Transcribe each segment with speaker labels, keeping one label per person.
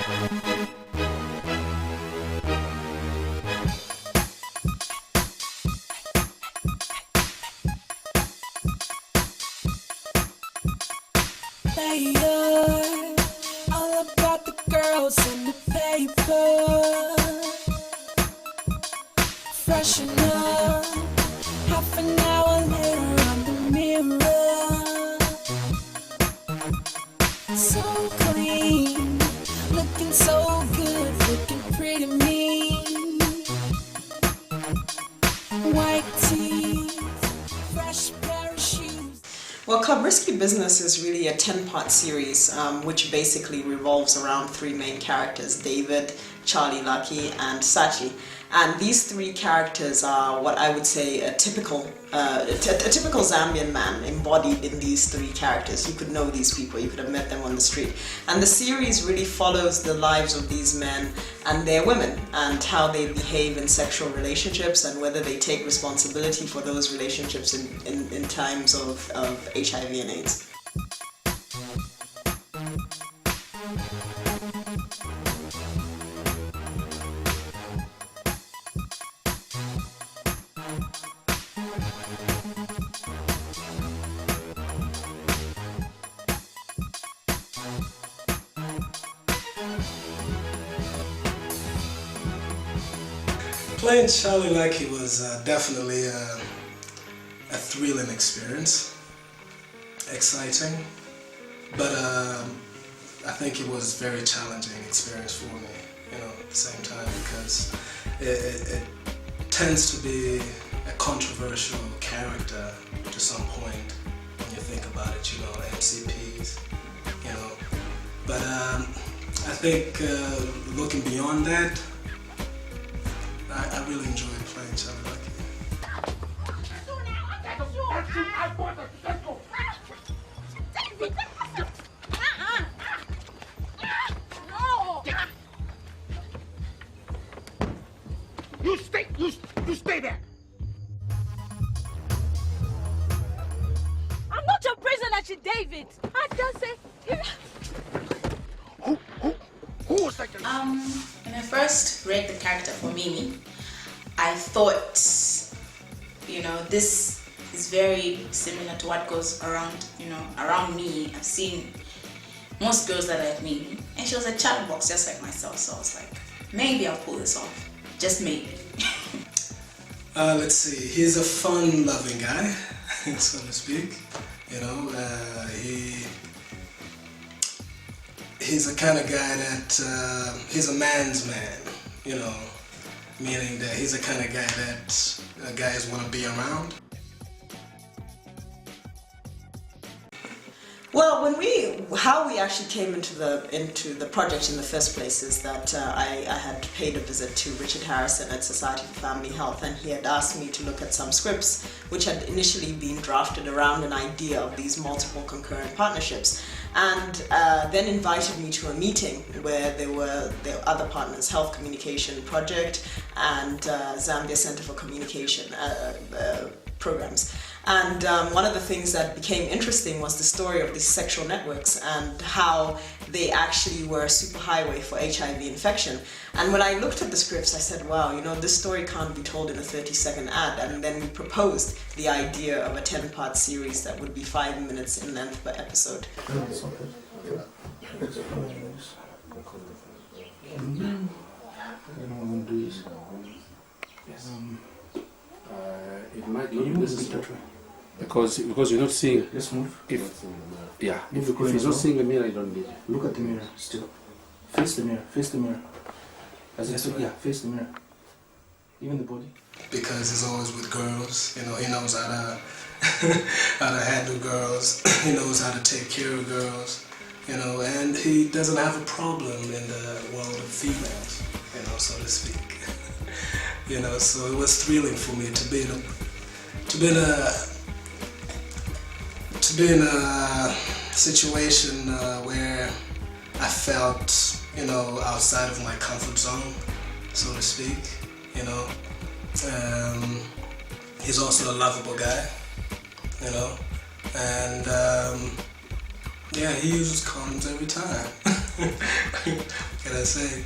Speaker 1: They are all about the girls in the paper. Freshen up, half an hour later on the mirror. So clean, looking so good, looking pretty mean. White teeth, fresh pair of shoes.
Speaker 2: Well, Club Risky Business is really a 10-part series which basically revolves around three main characters, David, Charlie Lucky, and Sachi. And these three characters are what I would say a typical Zambian man embodied in these three characters. You could know these people, you could have met them on the street. And the series really follows the lives of these men and their women and how they behave in sexual relationships and whether they take responsibility for those relationships in times of HIV and AIDS.
Speaker 3: Playing Charlie Lucky was definitely a thrilling experience, exciting, but I think it was a very challenging experience for me, at the same time, because it tends to be a controversial character to some point when you think about it, MCPs, but I think looking beyond that, I really enjoyed playing Charlie Lucky.
Speaker 4: You stay there.
Speaker 5: I'm not your prisoner, David. I just say.
Speaker 4: Who was that?
Speaker 6: When I first read the character for Mimi, I thought, this is very similar to what goes around, around me. I've seen most girls that like Mimi, and she was a chat box just like myself. So I was like, maybe I'll pull this off, just maybe.
Speaker 3: Let's see. He's a fun-loving guy, so to speak. He's the kind of guy that he's a man's man, meaning that he's the kind of guy that guys want to be around.
Speaker 2: Well, how we actually came into the project in the first place is that I had paid a visit to Richard Harrison at Society for Family Health, and he had asked me to look at some scripts which had initially been drafted around an idea of these multiple concurrent partnerships, and then invited me to a meeting where there were other partners, Health Communication Project and Zambia Center for Communication programs. And one of the things that became interesting was the story of these sexual networks and how they actually were a superhighway for HIV infection. And when I looked at the scripts, I said, wow, this story can't be told in a 30-second ad. And then we proposed the idea of a 10-part series that would be 5 minutes in length per episode.
Speaker 7: It might not be necessary. Because you're not seeing.
Speaker 8: Let's move.
Speaker 7: If he's not seeing the mirror, you don't need it.
Speaker 8: Look at the mirror still. Face the mirror. Face the mirror. Face the mirror. Even the body.
Speaker 3: Because he's always with girls. He knows how to how to handle girls. He knows how to take care of girls. And he doesn't have a problem in the world of females. So to speak. So it was thrilling for me to be in a situation where I felt, outside of my comfort zone, so to speak. He's also a lovable guy, and he uses condoms every time. can I say?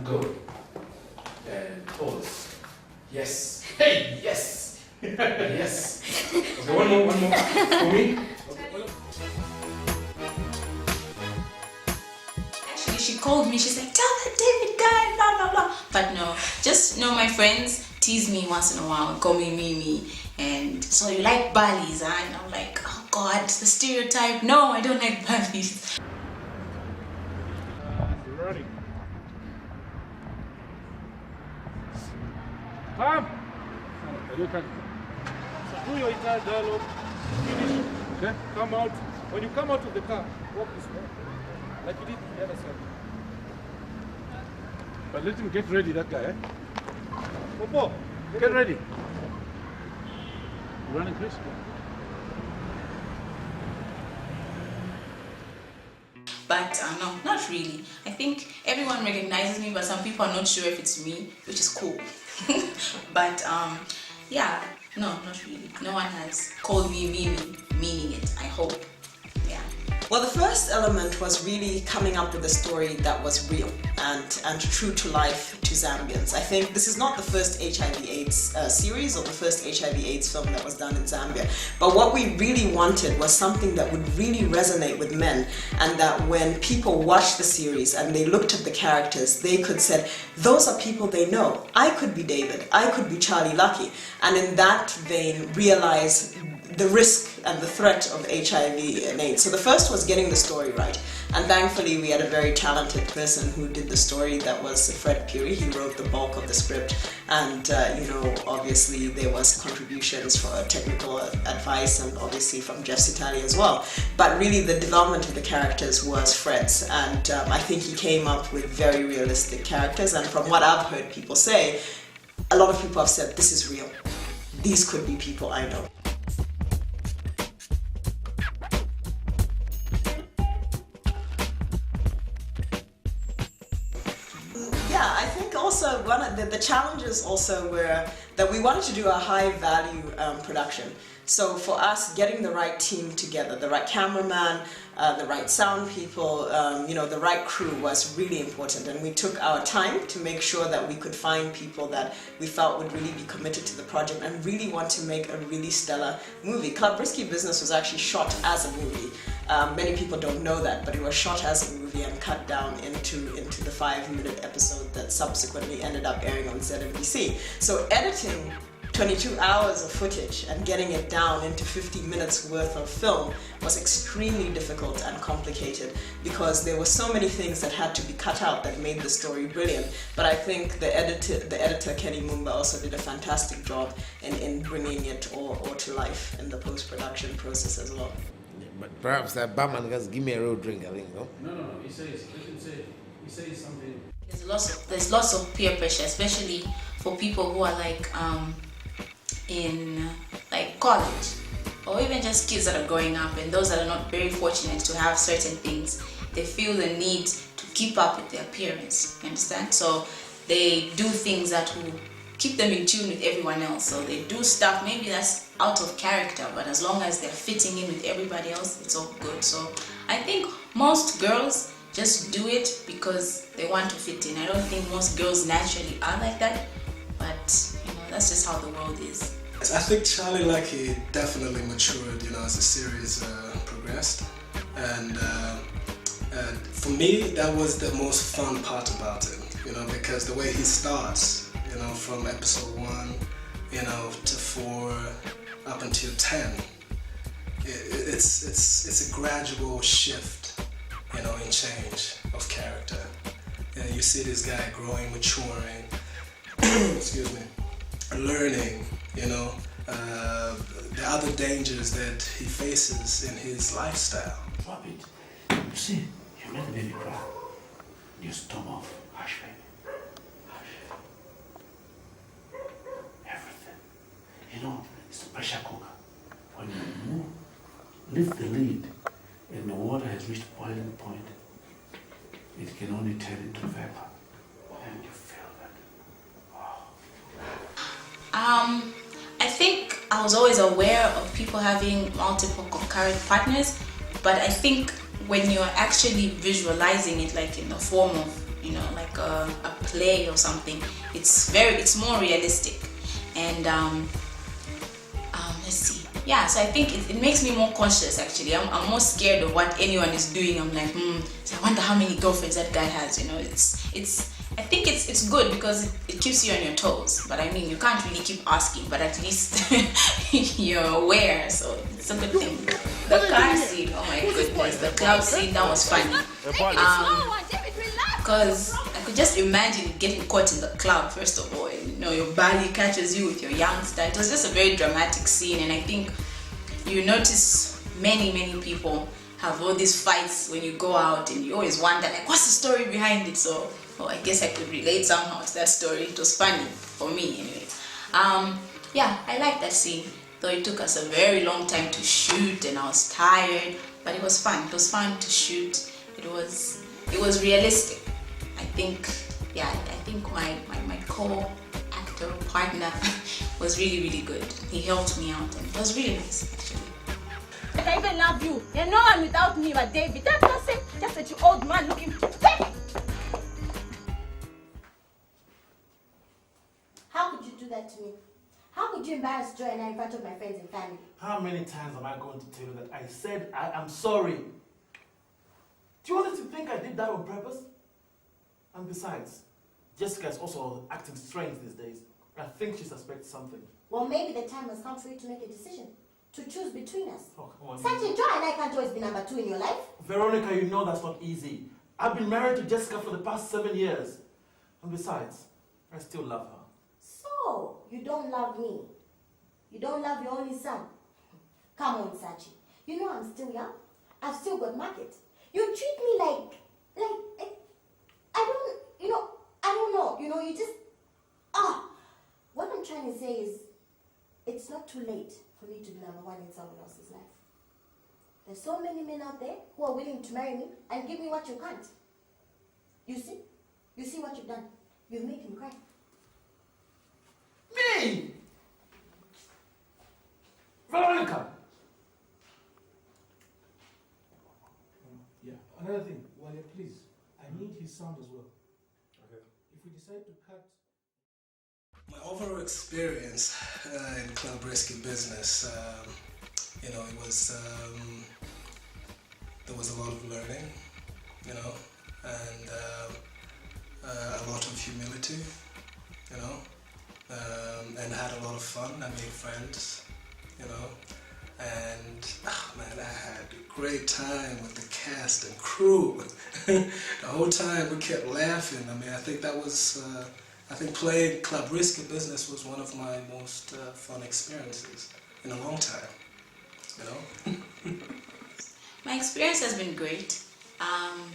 Speaker 7: Go. And pause. Yes. Hey, yes. Yes. Okay, one more. For me.
Speaker 6: Actually, she called me. She's like, "Tell that David guy, blah blah blah." But no, just my friends tease me once in a while, call me Mimi, and so you like Balis, huh? And I'm like, oh God, the stereotype. No, I don't like Balis.
Speaker 4: Ready. Come. You can do your entire dialogue. Finish. Okay. Come out. When you come out of the car, walk this way, like you did the other side. But let him get ready. That guy. Popo, get ready. You running, Chris?
Speaker 6: But no, not really. I think everyone recognizes me, but some people are not sure if it's me, which is cool. But yeah, no, not really. No one has called me Mimi, meaning it, I hope. Yeah.
Speaker 2: Well, the first element was really coming up with a story that was real and true to life to Zambians. I think this is not the first HIV/AIDS series or the first HIV/AIDS film that was done in Zambia, but what we really wanted was something that would really resonate with men, and that when people watched the series and they looked at the characters, they could say, those are people they know. I could be David, I could be Charlie Lucky, and in that vein realize the risk and the threat of HIV and AIDS. So the first was getting the story right, and thankfully we had a very talented person who did the story. That was Fred Puri. He wrote the bulk of the script, and obviously there was contributions for technical advice and obviously from Jeff Sitali as well. But really the development of the characters was Fred's, and I think he came up with very realistic characters, and from what I've heard people say, a lot of people have said this is real. These could be people I know. I think also one of the challenges also were that we wanted to do a high value production. So for us, getting the right team together, the right cameraman, the right sound people, the right crew was really important, and we took our time to make sure that we could find people that we felt would really be committed to the project and really want to make a really stellar movie. Club Risky Business was actually shot as a movie. Many people don't know that, but it was shot as a movie and cut down into the 5-minute episode that subsequently ended up airing on ZNBC. So editing 22 hours of footage and getting it down into 50 minutes worth of film was extremely difficult and complicated, because there were so many things that had to be cut out that made the story brilliant. But I think the editor Kenny Mumba also did a fantastic job in bringing it all to life in the post-production process as well.
Speaker 9: But perhaps that barman has give me a real drink, I think, no?
Speaker 7: No. He says something.
Speaker 6: There's lots of peer pressure, especially for people who are like in like college, or even just kids that are growing up, and those that are not very fortunate to have certain things. They feel the need to keep up with their appearance, you understand? So they do things that will keep them in tune with everyone else. So they do stuff maybe that's out of character, but as long as they're fitting in with everybody else, it's all good. So I think most girls just do it because they want to fit in. I don't think most girls naturally are like that, but that's just how the world is.
Speaker 3: I think Charlie Lucky definitely matured, as the series progressed, and for me that was the most fun part about it, because the way he starts, from episode 1, to 4, up until 10, it's a gradual shift, in change of character. You see this guy growing, maturing, excuse me, learning, the other dangers that he faces in his lifestyle.
Speaker 7: Drop it. You see, you made the baby cry. You storm off. Hush, baby. Hush. Everything. It's a pressure cooker. When you lift the lid and the water has reached boiling point, it can only turn into vapor. And you feel that.
Speaker 6: I think I was always aware of people having multiple concurrent partners, but I think when you're actually visualizing it like in the form of, you know, like a play or something, it's more realistic. And let's see. Yeah, so I think it makes me more conscious actually. I'm more scared of what anyone is doing. I'm like, so I wonder how many girlfriends that guy has, you know. I think it's good because it keeps you on your toes. But I mean, you can't really keep asking, but at least you're aware, so it's a good thing. The car scene, oh my goodness, the club scene, that was funny. Because I could just imagine getting caught in the club, first of all, and, you know, your body catches you with your youngster. It was just a very dramatic scene, and I think you notice many people have all these fights when you go out, and you always wonder, like, what's the story behind it? So, I guess I could relate somehow to that story. It was funny for me, anyways. Yeah, I like that scene, though it took us a very long time to shoot, and I was tired, but it was fun. It was fun to shoot. It was realistic. I think my co-actor partner was really good. He helped me out, and it was really nice actually.
Speaker 5: I even love you. You're no one without me, but David. That's it. Just that you old man looking.
Speaker 10: How could you do that to me? How could you embarrass Joy and I in front of my friends and family?
Speaker 8: How many times am I going to tell you that I said I am sorry? Do you honestly think I did that on purpose? And besides, Jessica is also acting strange these days. I think she suspects something.
Speaker 10: Well, maybe the time has come for you to make a decision. To choose between us.
Speaker 8: Oh, come on.
Speaker 10: Sanjay, Joy and I can't always be number 2 in your life.
Speaker 8: Veronica, you know that's not easy. I've been married to Jessica for the past 7 years. And besides, I still love her.
Speaker 10: So, you don't love me. You don't love your only son. Come on, Sachi. You know I'm still young. I've still got market. You treat me like I don't know. You know, you just, what I'm trying to say is, it's not too late for me to be number 1 in someone else's life. There's so many men out there who are willing to marry me and give me what you can't. You see? You see what you've done? You've made him cry.
Speaker 8: Me! Veronica!
Speaker 11: Yeah, another thing, Wale, please, I need his sound as well. Okay. If we decide to cut...
Speaker 3: My overall experience in club risky business, you know, it was, there was a lot of learning, you know, and a lot of humility, you know, and had a lot of fun. I made friends, you know, and man, I had a great time with the cast and crew. The whole time we kept laughing. I mean, I think that was, I think playing club risky business was one of my most fun experiences in a long time, you know.
Speaker 6: My experience has been great. I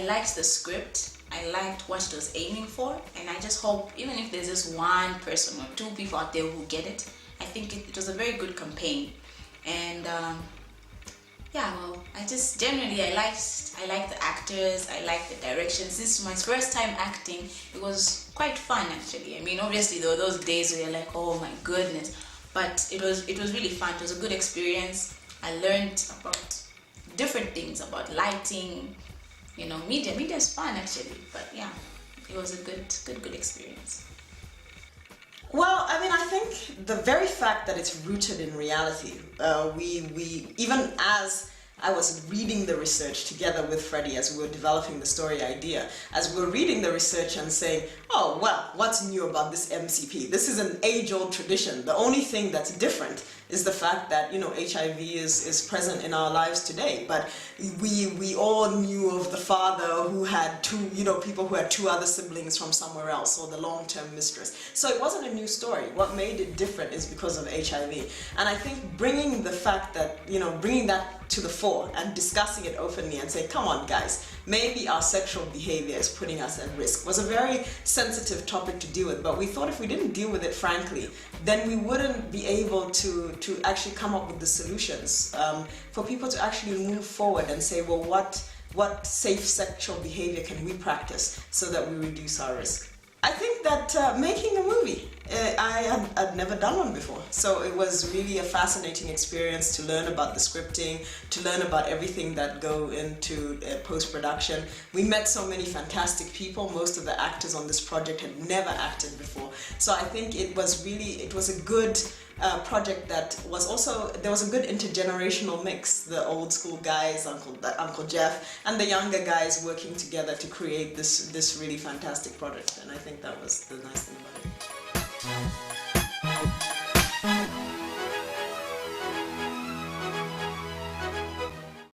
Speaker 6: liked the script. I liked what it was aiming for, and I just hope, even if there's just one person or 2 people out there who get it, I think it was a very good campaign. And yeah, well, I just generally I liked the actors, I liked the direction. Since my first time acting, it was quite fun actually. I mean, obviously there were those days where you're like, oh my goodness, but it was really fun. It was a good experience. I learned about different things, about lighting, you know, media. Media is fun actually, but yeah, it was a good experience.
Speaker 2: Well, I mean, I think the very fact that it's rooted in reality, we even as I was reading the research together with Freddie as we were developing the story idea, as we were reading the research and saying, oh, well, what's new about this MCP? This is an age-old tradition. The only thing that's different is the fact that, you know, HIV is present in our lives today. But we all knew of the father who had 2, you know, people who had 2 other siblings from somewhere else, or the long-term mistress. So it wasn't a new story. What made it different is because of HIV. And I think bringing the fact that, you know, bringing that to the fore and discussing it openly and saying, come on guys, maybe our sexual behavior is putting us at risk, was a very sensitive topic to deal with. But we thought if we didn't deal with it frankly, then we wouldn't be able to actually come up with the solutions for people to actually move forward and say, well, what safe sexual behavior can we practice so that we reduce our risk? I think that making a movie I'd never done one before, so it was really a fascinating experience to learn about the scripting, to learn about everything that go into post-production. We met so many fantastic people. Most of the actors on this project had never acted before, so I think it was a good project that was also, there was a good intergenerational mix. The old school guys, Uncle Jeff, and the younger guys working together to create this really fantastic project, and I think that was the nice thing about it.